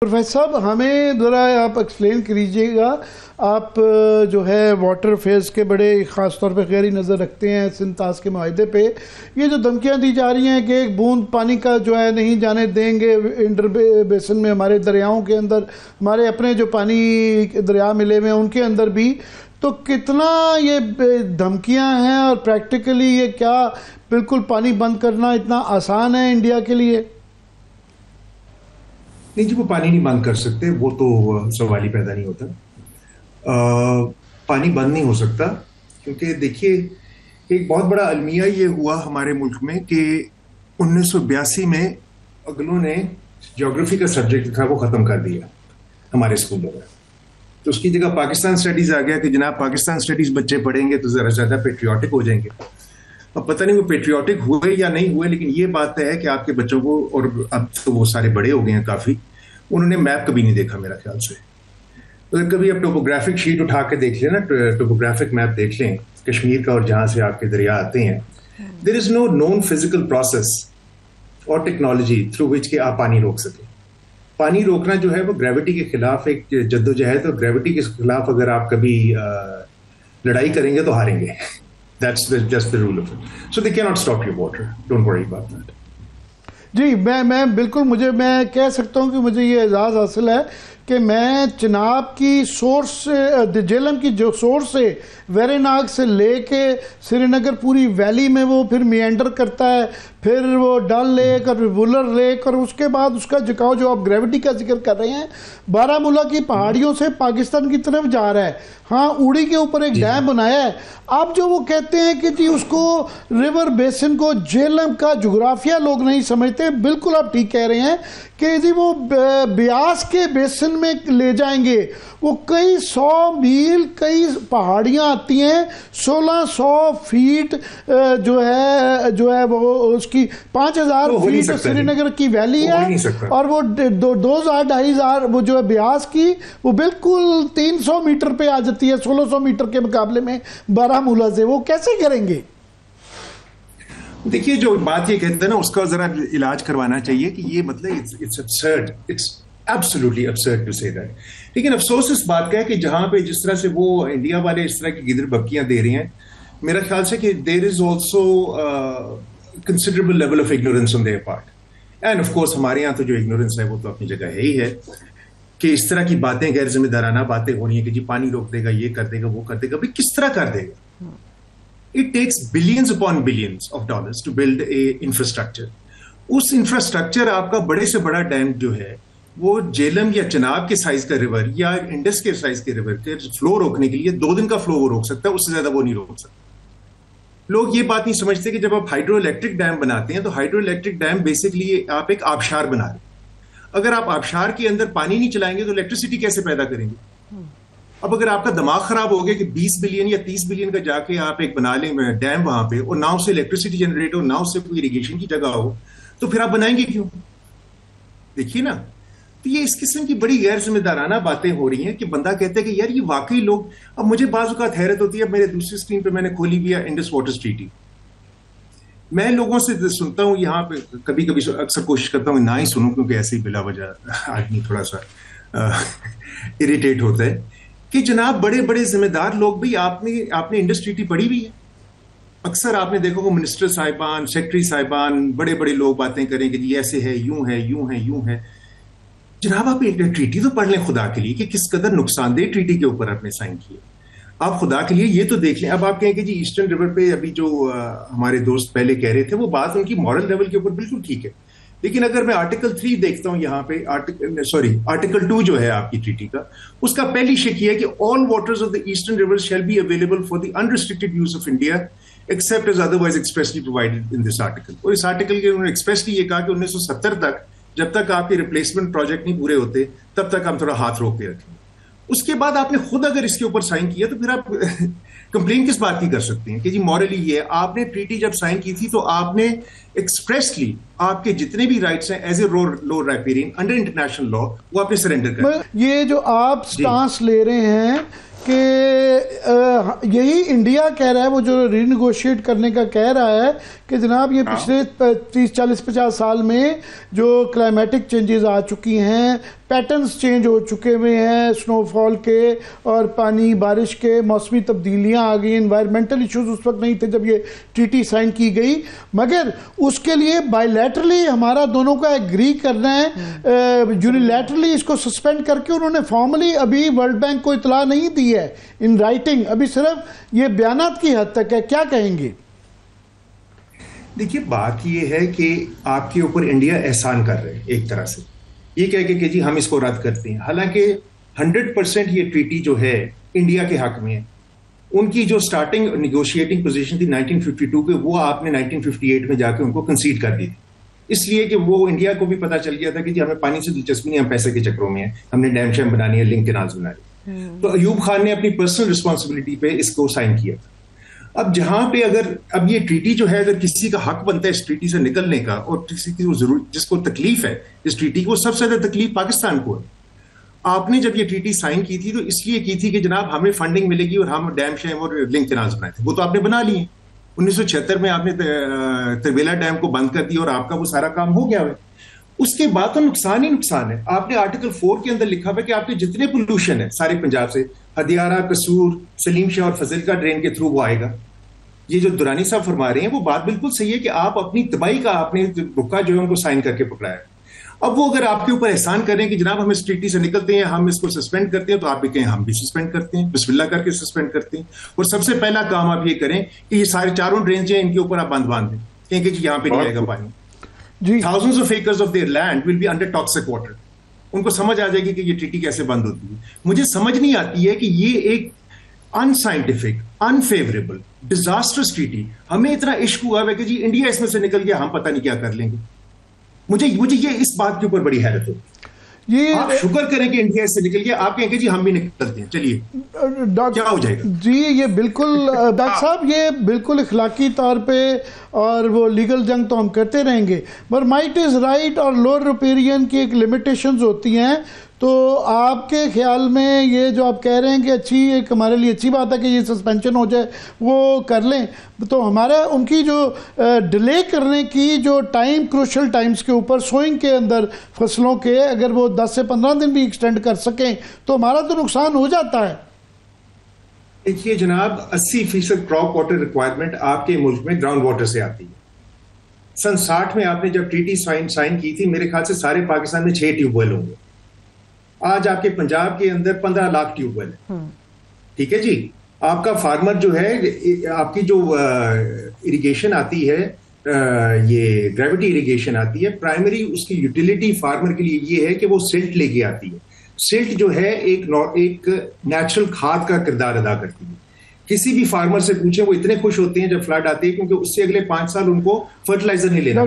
Professor साहब, हमें ज़रा आप एक्सप्लेन कीजिएगा। आप जो है वाटर अफेयर्स के बड़े ख़ास तौर पे गहरी नज़र रखते हैं सिंतास के माहदे पे। ये जो धमकियां दी जा रही हैं कि एक बूंद पानी का जो है नहीं जाने देंगे इंडर बेसिन में, हमारे दरियाओं के अंदर, हमारे अपने जो पानी दरिया मिले हुए हैं उनके अंदर भी, तो कितना ये धमकियाँ हैं और प्रैक्टिकली ये क्या बिल्कुल पानी बंद करना इतना आसान है इंडिया के लिए? नहीं जी, वो पानी नहीं बंद कर सकते, वो तो सवाल ही पैदा नहीं होता। पानी बंद नहीं हो सकता क्योंकि देखिए, एक बहुत बड़ा अलमिया ये हुआ हमारे मुल्क में कि 1982 में अगलों ने ज्योग्राफी का सब्जेक्ट था वो ख़त्म कर दिया हमारे स्कूलों में। तो उसकी जगह पाकिस्तान स्टडीज़ आ गया कि जनाब पाकिस्तान स्टडीज़ बच्चे पढ़ेंगे तो ज़रा ज़्यादा पेट्रियाटिक हो जाएंगे। अब पता नहीं वो पेट्रियाटिक हुए या नहीं हुए, लेकिन ये बात है कि आपके बच्चों को, और अब तो वो सारे बड़े हो गए हैं काफ़ी, उन्होंने मैप कभी नहीं देखा मेरा ख्याल से। अगर कभी आप टोपोग्राफिक शीट उठा के देख लें ना, टोपोग्राफिक मैप देख लें कश्मीर का और जहाँ से आपके दरिया आते हैं, there is no known physical process और टेक्नोलॉजी थ्रू विच के आप पानी रोक सकें। पानी रोकना जो है वो ग्रेविटी के खिलाफ एक जद्दोजहद, और ग्रेविटी के खिलाफ अगर आप कभी लड़ाई करेंगे तो हारेंगे। That's just the rule of it. So they cannot stop your water. Don't worry about that. जी, मैं बिल्कुल, मैं कह सकता हूँ कि मुझे ये एजाज़ हासिल है कि मैं चिनाब की सोर्स से, जेलम की जो सोर्स है वेरेनाग से लेके श्रीनगर पूरी वैली में वो फिर मियंडर करता है, फिर वो डल लेक और फिर वुलर लेक, और उसके बाद उसका झुकाव जो आप ग्रेविटी का जिक्र कर रहे हैं बारामूला की पहाड़ियों से पाकिस्तान की तरफ जा रहा है। हाँ, उड़ी के ऊपर एक डैम बनाया है। आप जो वो कहते हैं कि जी उसको रिवर बेसिन को जेलम का जोग्राफिया लोग नहीं समझते, बिल्कुल आप ठीक कह रहे हैं कि जी वो ब्यास के बेसिन में ले जाएंगे। वो कई 100 मील, कई पहाड़ियाँ आती हैं, 1600 फीट जो है वो उसकी 5000 फीट श्रीनगर की वैली है, और वो 2000-2500 वो जो है ब्यास की वो बिल्कुल 300 मीटर पे आ जाती है 1600 मीटर के मुकाबले में बारामूला से। वो कैसे करेंगे? देखिए, जो बात ये कहते हैं ना, उसका जरा इलाज करवाना चाहिए कि ये मतलब it's absurd, it's absolutely absurd to say that. लेकिन अफसोस इस बात का है कि जहां पे जिस तरह से वो इंडिया वाले इस तरह की गिदर बक्कियां दे रहे हैं, मेरा ख्याल से कि there is also considerable level of ignorance on their part. And of course हमारे यहाँ तो जो इग्नोरेंस है वो तो अपनी जगह है ही है कि इस तरह की बातें, गैर जिम्मेदाराना बातें हो रही है कि जी पानी रोक देगा, ये कर देगा, वो कर देगा। भाई किस तरह कर देगा? It takes billions upon billions of dollars to build a infrastructure. उस इंफ्रास्ट्रक्चर आपका बड़े से बड़ा डैम जो है वो जेलम या चिनाब के साइज का रिवर या इंडस के साइज के रिवर के फ्लो रोकने के लिए 2 दिन का फ्लो वो रोक सकता है, उससे ज्यादा वो नहीं रोक सकता। लोग ये बात नहीं समझते कि जब आप हाइड्रो इलेक्ट्रिक डैम बनाते हैं तो हाइड्रो इलेक्ट्रिक डैम बेसिकली आप एक आबशार बना रहे हैं। अगर आप आबशार के अंदर पानी नहीं चलाएंगे तो इलेक्ट्रिसिटी कैसे पैदा करेंगे? अब अगर आपका दिमाग खराब हो गया कि 20 बिलियन या 30 बिलियन का जाके आप एक बना लें डैम वहां पे, और ना उससे इलेक्ट्रिसिटी जनरेट हो, ना उससे कोई इरिगेशन की जगह हो, तो फिर आप बनाएंगे क्यों? देखिए ना, तो ये इस किस्म की बड़ी गैर जिम्मेदाराना बातें हो रही हैं कि बंदा कहता है कि यार ये वाकई लोग। अब मुझे बाज़ औक़ात हैरत होती है, मेरे दूसरी स्क्रीन पे मैंने खोली भी है इंडस वाटर ट्रीटी। मैं लोगों से सुनता हूँ यहाँ पे, कभी कभी अक्सर कोशिश करता हूँ ना ही सुनूं, क्योंकि ऐसे ही बिला वजह आदमी थोड़ा सा इरिटेट होता है कि जनाब बड़े बड़े जिम्मेदार लोग भी, आपने इंडस ट्रीटी पढ़ी हुई है। अक्सर आपने देखा को मिनिस्टर साहिबान, सेक्रेटरी साहिबान, बड़े बड़े लोग बातें करेंगे जी ऐसे है, यूं है, यूं है, यूं है। जनाब आप एक ट्रीटी तो पढ़ लें खुदा के लिए कि किस कदर नुकसानदेह ट्रीटी के ऊपर आपने साइन किए। आप खुदा के लिए ये तो देख लें। अब आप कहेंगे जी ईस्टर्न रिवर पे अभी जो हमारे दोस्त पहले कह रहे थे वो बात उनकी मॉरल लेवल के ऊपर बिल्कुल ठीक है, लेकिन अगर मैं आर्टिकल 3 देखता हूं यहाँ पे, आर्टिकल 2 जो है आपकी ट्रीटी का, उसका पहली शेक है कि all waters of the eastern river shall be available for the unrestricted use of India except as otherwise expressly provided in this article. और इस आर्टिकल के उन्होंने एक्सप्रेसली ये कहा कि 1970 तक जब तक आपके रिप्लेसमेंट प्रोजेक्ट नहीं पूरे होते तब तक हम थोड़ा हाथ रोक के रखेंगे। उसके बाद आपने खुद अगर इसके ऊपर साइन किया तो फिर आप कंप्लेन किस बात की कर सकते हैं कि जी मॉरली ये है। आपने ट्रीटी जब साइन की थी तो आपने एक्सप्रेसली आपके जितने भी राइट्स हैं as a low riparian under international law वो आपने सरेंडर कर। ये जो आप स्टांस ले रहे हैं कि यही इंडिया कह रहा है, वो जो रीनेगोशिएट करने का कह रहा है कि जनाब ये पिछले 30, 40, 50 साल में जो क्लाइमेटिक चेंजेस आ चुकी हैं, पैटर्न्स चेंज हो चुके हुए हैं स्नोफॉल के और पानी बारिश के, मौसमी तब्दीलियां आ गई, एनवायरमेंटल इश्यूज उस वक्त नहीं थे जब ये ट्रीटी साइन की गई, मगर उसके लिए बायलैटरली हमारा दोनों का एग्री करना है। यूनिलैटरली इसको सस्पेंड करके उन्होंने फॉर्मली अभी वर्ल्ड बैंक को इतला नहीं दी है इन राइटिंग, अभी सिर्फ ये बयानात की हद तक है। क्या कहेंगे? देखिए, बात ये है कि आपके ऊपर इंडिया एहसान कर रहे हैं एक तरह से, ये कह के कि जी हम इसको रद्द करते हैं, हालांकि 100% ये ट्रीटी जो है इंडिया के हक में है। उनकी जो स्टार्टिंग निगोशिएटिंग पोजीशन थी 1952 पे, वो आपने 1958 में जाके उनको कंसीड कर दी थी, इसलिए कि वो इंडिया को भी पता चल गया था कि जी हमें पानी से दिलचस्पी नहीं, हम पैसे के चक्रों में हैं, हमने डैम शैम बनानी है, लिंक कैनाल्स बनानी है। तो अयूब खान ने अपनी पर्सनल रिस्पॉन्सिबिलिटी पे इसको साइन किया था। अब जहां पे अब ये ट्रीटी जो है, अगर किसी का हक बनता है इस ट्रीटी से निकलने का और किसी की जिसको तकलीफ है इस ट्रीटी को, सबसे ज्यादा तकलीफ पाकिस्तान को है। आपने जब ये ट्रीटी साइन की थी तो इसलिए की थी कि जनाब हमें फंडिंग मिलेगी और हम डैम शैम और लिंक कैनाल्स बनाए थे, वो तो आपने बना लिए। 1976 में आपने तरवेला डैम को बंद कर दिया और आपका वो सारा काम हो गया है। उसके बाद तो नुकसान ही नुकसान है। आपने आर्टिकल 4 के अंदर लिखा हुआ है कि आपके जितने पोल्यूशन है सारे पंजाब से, हदियारा, कसूर, सलीम शाह और फजिल का ड्रेन के थ्रू वो आएगा। ये जो दुरानी साहब फरमा रहे हैं वो बात बिल्कुल सही है कि आप अपनी तबाही का आपने रुका जो है उनको साइन करके पकड़ा है। अब वो अगर आपके ऊपर एहसान करें कि जनाब हम इस ट्रीटी से निकलते हैं, हम इसको सस्पेंड करते हैं, तो आप भी कहें हम भी सस्पेंड करते हैं, बिस्मिल्लाह करके सस्पेंड करते हैं। और सबसे पहला काम आप ये करें कि ये सारे चारों ड्रेन हैं इनके ऊपर आप बांध दें, कहेंगे कि यहाँ पे नहीं आएगा पानी। Thousands of acres of their land will be under toxic water. उनको समझ आ जाएगी कि ये ट्रीटी कैसे बंद होती है। मुझे समझ नहीं आती है कि ये एक अनसाइंटिफिक, अनफेवरेबल, डिजास्टर्स ट्रीटी, हमें इतना इश्क हुआ है कि जी इंडिया इसमें से निकल गया, हम पता नहीं क्या कर लेंगे। मुझे ये इस बात के ऊपर बड़ी हैरत होती है। ये आप शुक्र करें कि इंडिया इससे निकल गया, आप कहेंगे जी हम भी निकलते हैं, चलिए क्या हो जाएगा? जी ये बिल्कुल डॉक्टर साहब, ये बिल्कुल इखलाकी तौर पे और वो लीगल जंग तो हम करते रहेंगे, पर माइट इज राइट और लोअर रिपेरियन की एक लिमिटेशंस होती हैं। तो आपके ख्याल में ये जो आप कह रहे हैं कि अच्छी, एक हमारे लिए अच्छी बात है कि ये सस्पेंशन हो जाए, वो कर लें, तो हमारा उनकी जो डिले करने की जो टाइम, क्रूशल टाइम्स के ऊपर सोइंग के अंदर फसलों के, अगर वो 10 से 15 दिन भी एक्सटेंड कर सकें तो हमारा तो नुकसान हो जाता है। देखिए जनाब, 80% क्रॉप वाटर रिक्वायरमेंट आपके मुल्क में ग्राउंड वाटर से आती है। सन 60 में आपने जब ट्रीटी साइन की थी, मेरे ख्याल से सारे पाकिस्तान में 6 ट्यूबवेल होंगे। आज आपके पंजाब के अंदर 15 लाख ट्यूबवेल है। ठीक है जी, आपका फार्मर जो है, आपकी जो इरिगेशन आती है, ये ग्रेविटी इरिगेशन आती है, प्राइमरी उसकी यूटिलिटी फार्मर के लिए ये है कि वो सिल्ट लेके आती है। सिल्ट जो है एक नेचुरल खाद का किरदार अदा करती है। किसी भी फार्मर से पूछे, वो इतने खुश होते हैं जब फ्लड आती है, क्योंकि उससे अगले 5 साल उनको फर्टिलाइजर नहीं लेना।